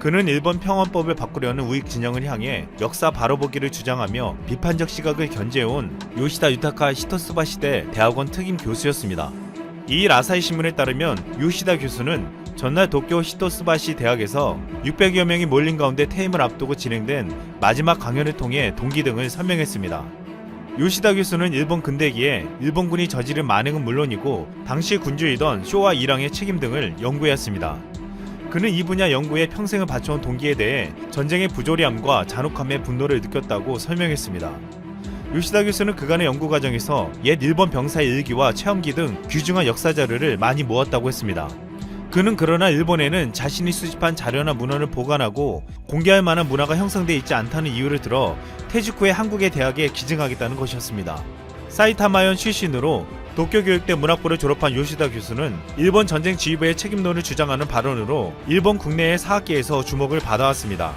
그는 일본 평화법을 바꾸려는 우익 진영을 향해 역사 바로보기를 주장하며 비판적 시각을 견제해온 요시다 유타카 히토스바 시대 대학원 특임 교수였습니다. 이 아사히 신문에 따르면 요시다 교수는 전날 도쿄 히토스바시 대학에서 600여 명이 몰린 가운데 퇴임을 앞두고 진행된 마지막 강연을 통해 동기 등을 설명했습니다. 요시다 교수는 일본 근대기에 일본군이 저지른 만행은 물론이고 당시 군주이던 쇼와 일왕의 책임 등을 연구해왔습니다. 그는 이 분야 연구에 평생을 바쳐온 동기에 대해 전쟁의 부조리함과 잔혹함에 분노를 느꼈다고 설명했습니다. 요시다 교수는 그간의 연구 과정에서 옛 일본 병사의 일기와 체험기 등 귀중한 역사 자료를 많이 모았다고 했습니다. 그는 그러나 일본에는 자신이 수집한 자료나 문헌을 보관하고 공개할 만한 문화가 형성되어 있지 않다는 이유를 들어 퇴직 후에 한국의 대학에 기증하겠다는 것이었습니다. 사이타마현 출신으로 도쿄교육대 문학부를 졸업한 요시다 교수는 일본 전쟁 지휘부의 책임론을 주장하는 발언으로 일본 국내의 사학계에서 주목을 받아왔습니다.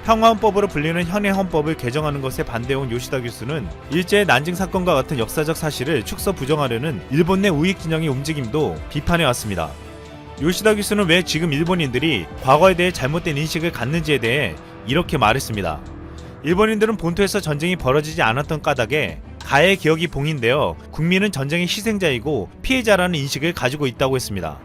평화헌법으로 불리는 현해 헌법을 개정하는 것에 반대해온 요시다 교수는 일제의 난징 사건과 같은 역사적 사실을 축소 부정하려는 일본 내 우익 진영의 움직임도 비판해왔습니다. 요시다 교수는 왜 지금 일본인들이 과거에 대해 잘못된 인식을 갖는지에 대해 이렇게 말했습니다. 일본인들은 본토에서 전쟁이 벌어지지 않았던 까닭에 가해의 기억이 봉인되어 국민은 전쟁의 희생자이고 피해자라는 인식을 가지고 있다고 했습니다.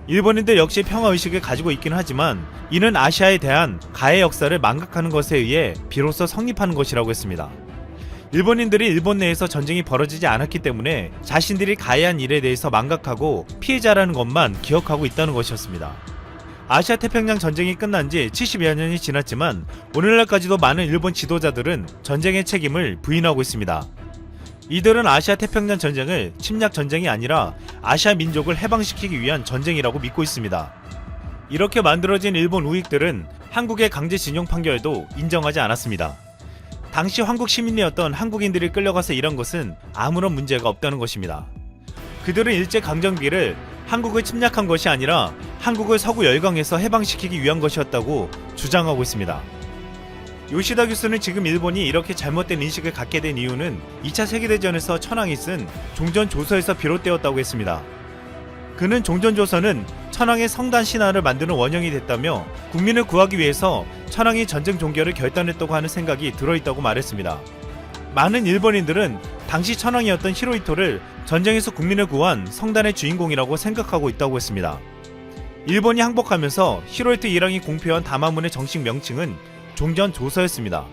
일본인들 역시 평화의식을 가지고 있긴 하지만 이는 아시아에 대한 가해 역사를 망각하는 것에 의해 비로소 성립하는 것이라고 했습니다. 일본인들이 일본 내에서 전쟁이 벌어지지 않았기 때문에 자신들이 가해한 일에 대해서 망각하고 피해자라는 것만 기억하고 있다는 것이었습니다. 아시아 태평양 전쟁이 끝난 지 70여 년이 지났지만 오늘날까지도 많은 일본 지도자들은 전쟁의 책임을 부인하고 있습니다. 이들은 아시아 태평양 전쟁을 침략 전쟁이 아니라 아시아 민족을 해방시키기 위한 전쟁이라고 믿고 있습니다. 이렇게 만들어진 일본 우익들은 한국의 강제징용 판결도 인정하지 않았습니다. 당시 한국 시민이었던 한국인들이 끌려가서 일한 것은 아무런 문제가 없다는 것입니다. 그들은 일제강점기를 한국을 침략한 것이 아니라 한국을 서구 열강에서 해방시키기 위한 것이었다고 주장하고 있습니다. 요시다 교수는 지금 일본이 이렇게 잘못된 인식을 갖게 된 이유는 2차 세계대전에서 천황이 쓴 종전조서에서 비롯되었다고 했습니다. 그는 종전조서는 천황의 성단 신화를 만드는 원형이 됐다며 국민을 구하기 위해서 천황이 전쟁 종결을 결단했다고 하는 생각이 들어있다고 말했습니다. 많은 일본인들은 당시 천황이었던 히로히토를 전쟁에서 국민을 구한 성단의 주인공이라고 생각하고 있다고 했습니다. 일본이 항복하면서 히로히토 일왕이 공표한 담화문의 정식 명칭은 종전조서였습니다.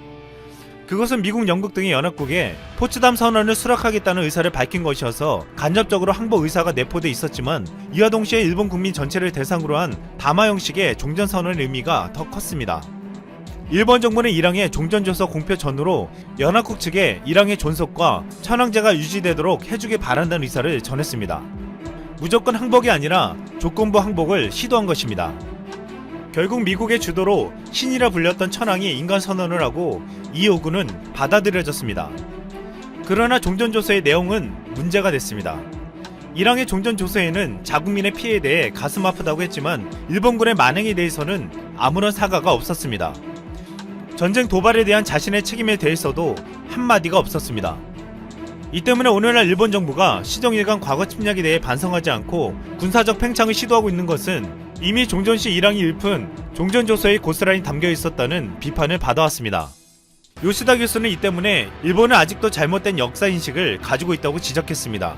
그것은 미국, 영국 등의 연합국에 포츠담 선언을 수락하겠다는 의사를 밝힌 것이어서 간접적으로 항복 의사가 내포돼 있었지만 이와 동시에 일본 국민 전체를 대상으로 한 담화 형식의 종전선언의 의미가 더 컸습니다. 일본 정부는 일왕의 종전조서 공표 전후로 연합국 측에 일왕의 존속과 천황제가 유지되도록 해주길 바란다는 의사를 전했습니다. 무조건 항복이 아니라 조건부 항복을 시도한 것입니다. 결국 미국의 주도로 신이라 불렸던 천황이 인간선언을 하고 이 요구는 받아들여졌습니다. 그러나 종전조서의 내용은 문제가 됐습니다. 일왕의 종전조서에는 자국민의 피해에 대해 가슴 아프다고 했지만 일본군의 만행에 대해서는 아무런 사과가 없었습니다. 전쟁 도발에 대한 자신의 책임에 대해서도 한마디가 없었습니다. 이 때문에 오늘날 일본 정부가 시정일관 과거 침략에 대해 반성하지 않고 군사적 팽창을 시도하고 있는 것은 이미 종전시 일왕이 읊은 종전조서에 고스란히 담겨 있었다는 비판을 받아왔습니다. 요시다 교수는 이 때문에 일본은 아직도 잘못된 역사인식을 가지고 있다고 지적했습니다.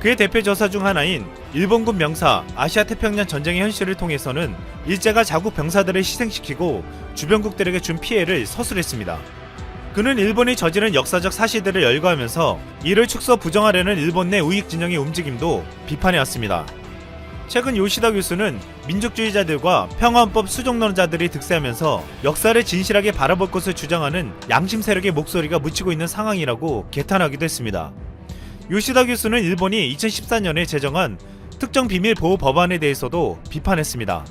그의 대표 저서 중 하나인 일본군 명사 아시아 태평양 전쟁의 현실을 통해서는 일제가 자국 병사들을 희생시키고 주변국들에게 준 피해를 서술했습니다. 그는 일본이 저지른 역사적 사실들을 열거하면서 이를 축소 부정하려는 일본 내 우익 진영의 움직임도 비판해왔습니다. 최근 요시다 교수는 민족주의자들과 평화헌법 수종론자들이 득세하면서 역사를 진실하게 바라볼 것을 주장하는 양심 세력의 목소리가 묻히고 있는 상황이라고 개탄하기도 했습니다. 요시다 교수는 일본이 2014년에 제정한 특정 비밀 보호 법안에 대해서도 비판했습니다.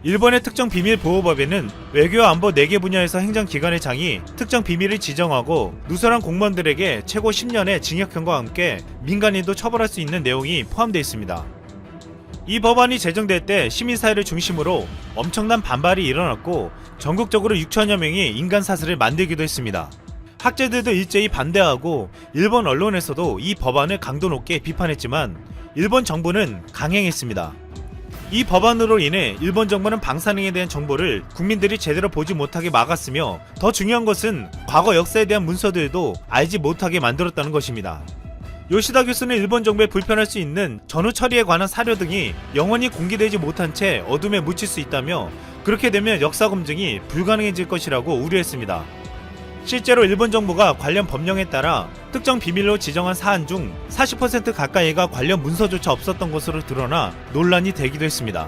일본의 특정 비밀 보호법에는 외교 안보 4개 분야에서 행정기관의 장이 특정 비밀을 지정하고 누설한 공무원들에게 최고 10년의 징역형과 함께 민간인도 처벌할 수 있는 내용이 포함되어 있습니다. 이 법안이 제정될 때 시민사회를 중심으로 엄청난 반발이 일어났고 전국적으로 6천여 명이 인간사슬을 만들기도 했습니다. 학자들도 일제히 반대하고 일본 언론에서도 이 법안을 강도 높게 비판했지만 일본 정부는 강행했습니다. 이 법안으로 인해 일본 정부는 방사능에 대한 정보를 국민들이 제대로 보지 못하게 막았으며 더 중요한 것은 과거 역사에 대한 문서들도 알지 못하게 만들었다는 것입니다. 요시다 교수는 일본 정부에 불편할 수 있는 전후 처리에 관한 사료 등이 영원히 공개되지 못한 채 어둠에 묻힐 수 있다며 그렇게 되면 역사 검증이 불가능해질 것이라고 우려했습니다. 실제로 일본 정부가 관련 법령에 따라 특정 비밀로 지정한 사안 중 40% 가까이가 관련 문서조차 없었던 것으로 드러나 논란이 되기도 했습니다.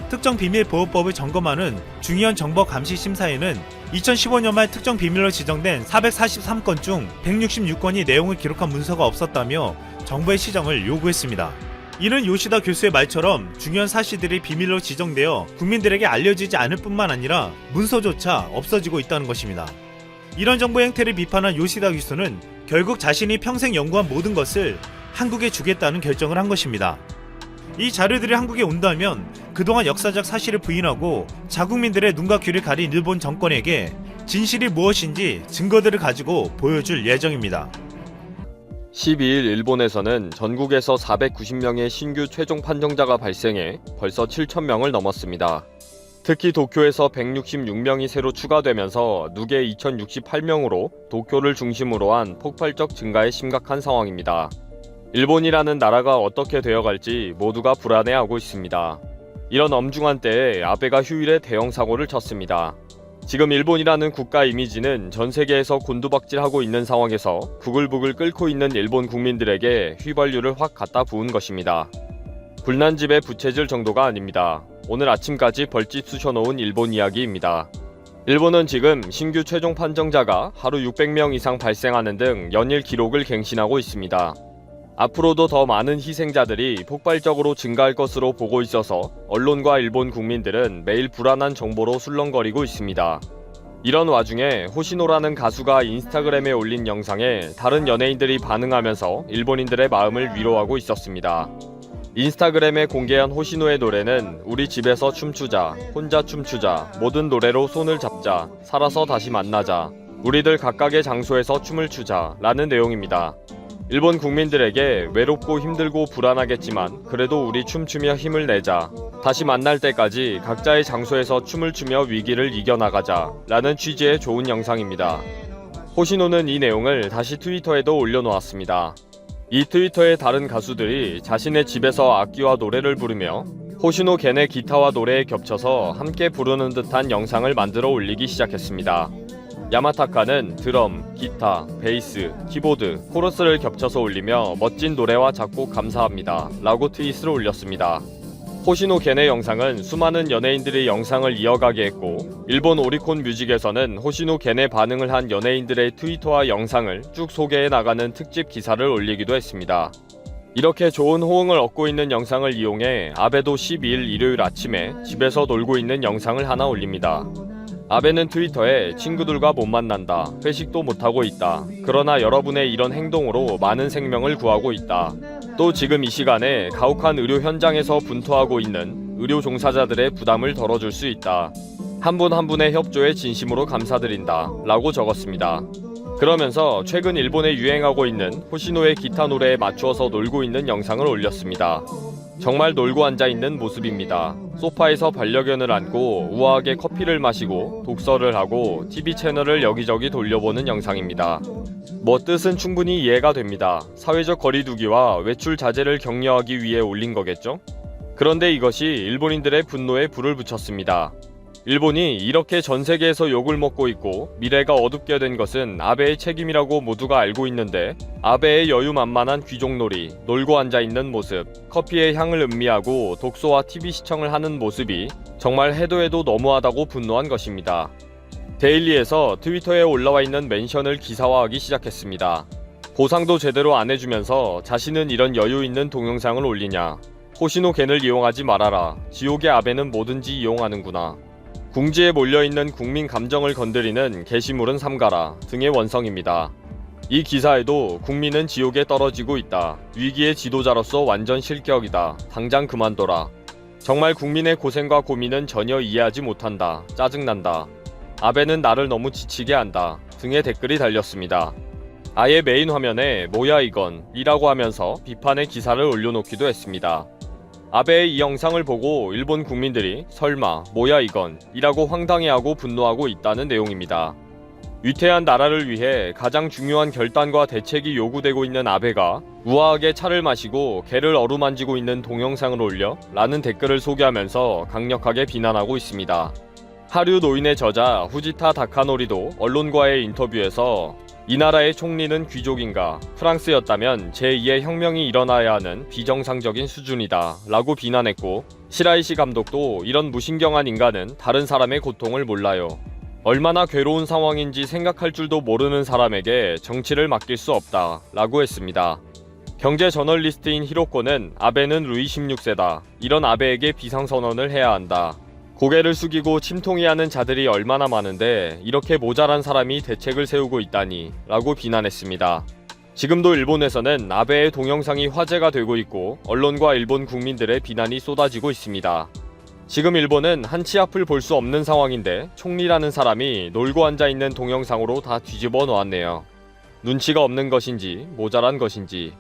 특정 비밀 보호법을 점검하는 중의원 정보 감시 심사에는 2015년 말 특정 비밀로 지정된 443건 중 166건이 내용을 기록한 문서가 없었다며 정부의 시정을 요구했습니다. 이는 요시다 교수의 말처럼 중요한 사실들이 비밀로 지정되어 국민들에게 알려지지 않을 뿐만 아니라 문서조차 없어지고 있다는 것입니다. 이런 정부 행태를 비판한 요시다 교수는 결국 자신이 평생 연구한 모든 것을 한국에 주겠다는 결정을 한 것입니다. 이 자료들이 한국에 온다면 그동안 역사적 사실을 부인하고 자국민들의 눈과 귀를 가린 일본 정권에게 진실이 무엇인지 증거들을 가지고 보여줄 예정입니다. 12일 일본에서는 전국에서 490명의 신규 최종 판정자가 발생해 벌써 7,000명을 넘었습니다. 특히 도쿄에서 166명이 새로 추가되면서 누계 2,068명으로 도쿄를 중심으로 한 폭발적 증가에 심각한 상황입니다. 일본이라는 나라가 어떻게 되어갈지 모두가 불안해하고 있습니다. 이런 엄중한 때에 아베가 휴일에 대형 사고를 쳤습니다. 지금 일본이라는 국가 이미지는 전 세계에서 곤두박질하고 있는 상황에서 부글부글 끓고 있는 일본 국민들에게 휘발유를 확 갖다 부은 것입니다. 불난 집에 부채질 정도가 아닙니다. 오늘 아침까지 벌집 쑤셔놓은 일본 이야기입니다. 일본은 지금 신규 최종 판정자가 하루 600명 이상 발생하는 등 연일 기록을 갱신하고 있습니다. 앞으로도 더 많은 희생자들이 폭발적으로 증가할 것으로 보고 있어서 언론과 일본 국민들은 매일 불안한 정보로 술렁거리고 있습니다. 이런 와중에 호시노라는 가수가 인스타그램에 올린 영상에 다른 연예인들이 반응하면서 일본인들의 마음을 위로하고 있었습니다. 인스타그램에 공개한 호시노의 노래는 우리 집에서 춤추자, 혼자 춤추자, 모든 노래로 손을 잡자, 살아서 다시 만나자, 우리들 각각의 장소에서 춤을 추자 라는 내용입니다. 일본 국민들에게 외롭고 힘들고 불안하겠지만 그래도 우리 춤추며 힘을 내자, 다시 만날 때까지 각자의 장소에서 춤을 추며 위기를 이겨나가자 라는 취지의 좋은 영상입니다. 호시노는 이 내용을 다시 트위터에도 올려놓았습니다. 이 트위터에 다른 가수들이 자신의 집에서 악기와 노래를 부르며 호시노 겐의 기타와 노래에 겹쳐서 함께 부르는 듯한 영상을 만들어 올리기 시작했습니다. 야마타카는 드럼, 기타, 베이스, 키보드, 코러스를 겹쳐서 올리며 멋진 노래와 작곡 감사합니다 라고 트윗을 올렸습니다. 호시노 겐의 영상은 수많은 연예인들이 영상을 이어가게 했고 일본 오리콘 뮤직에서는 호시노 겐의 반응을 한 연예인들의 트위터와 영상을 쭉 소개해 나가는 특집 기사를 올리기도 했습니다. 이렇게 좋은 호응을 얻고 있는 영상을 이용해 아베도 12일 일요일 아침에 집에서 놀고 있는 영상을 하나 올립니다. 아베는 트위터에 친구들과 못 만난다, 회식도 못하고 있다. 그러나 여러분의 이런 행동으로 많은 생명을 구하고 있다. 또 지금 이 시간에 가혹한 의료 현장에서 분투하고 있는 의료 종사자들의 부담을 덜어줄 수 있다. 한 분 한 분의 협조에 진심으로 감사드린다 라고 적었습니다. 그러면서 최근 일본에 유행하고 있는 호시노의 기타 노래에 맞추어서 놀고 있는 영상을 올렸습니다. 정말 놀고 앉아있는 모습입니다. 소파에서 반려견을 안고 우아하게 커피를 마시고 독서를 하고 TV 채널을 여기저기 돌려보는 영상입니다. 뭐 뜻은 충분히 이해가 됩니다. 사회적 거리두기와 외출 자제를 격려하기 위해 올린 거겠죠? 그런데 이것이 일본인들의 분노에 불을 붙였습니다. 일본이 이렇게 전 세계에서 욕을 먹고 있고 미래가 어둡게 된 것은 아베의 책임이라고 모두가 알고 있는데 아베의 여유만만한 귀족놀이, 놀고 앉아있는 모습, 커피의 향을 음미하고 독서와 TV 시청을 하는 모습이 정말 해도 해도 너무하다고 분노한 것입니다. 데일리에서 트위터에 올라와 있는 멘션을 기사화하기 시작했습니다. 보상도 제대로 안 해주면서 자신은 이런 여유 있는 동영상을 올리냐. 호시노 겐을 이용하지 말아라. 지옥의 아베는 뭐든지 이용하는구나. 궁지에 몰려있는 국민 감정을 건드리는 게시물은 삼가라 등의 원성입니다. 이 기사에도 국민은 지옥에 떨어지고 있다. 위기의 지도자로서 완전 실격이다. 당장 그만둬라. 정말 국민의 고생과 고민은 전혀 이해하지 못한다. 짜증난다. 아베는 나를 너무 지치게 한다. 등의 댓글이 달렸습니다. 아예 메인 화면에 뭐야 이건 이라고 하면서 비판의 기사를 올려놓기도 했습니다. 아베의 이 영상을 보고 일본 국민들이 설마 뭐야 이건 이라고 황당해하고 분노하고 있다는 내용입니다. 위태한 나라를 위해 가장 중요한 결단과 대책이 요구되고 있는 아베가 우아하게 차를 마시고 개를 어루만지고 있는 동영상을 올려 라는 댓글을 소개하면서 강력하게 비난하고 있습니다. 하류 노인의 저자 후지타 다카노리도 언론과의 인터뷰에서 이 나라의 총리는 귀족인가? 프랑스였다면 제2의 혁명이 일어나야 하는 비정상적인 수준이다 라고 비난했고, 시라이시 감독도 이런 무신경한 인간은 다른 사람의 고통을 몰라요. 얼마나 괴로운 상황인지 생각할 줄도 모르는 사람에게 정치를 맡길 수 없다 라고 했습니다. 경제 저널리스트인 히로코는 아베는 루이 16세다. 이런 아베에게 비상선언을 해야 한다. 고개를 숙이고 침통해하는 자들이 얼마나 많은데 이렇게 모자란 사람이 대책을 세우고 있다니 라고 비난했습니다. 지금도 일본에서는 아베의 동영상이 화제가 되고 있고 언론과 일본 국민들의 비난이 쏟아지고 있습니다. 지금 일본은 한치 앞을 볼 수 없는 상황인데 총리라는 사람이 놀고 앉아있는 동영상으로 다 뒤집어 놓았네요. 눈치가 없는 것인지 모자란 것인지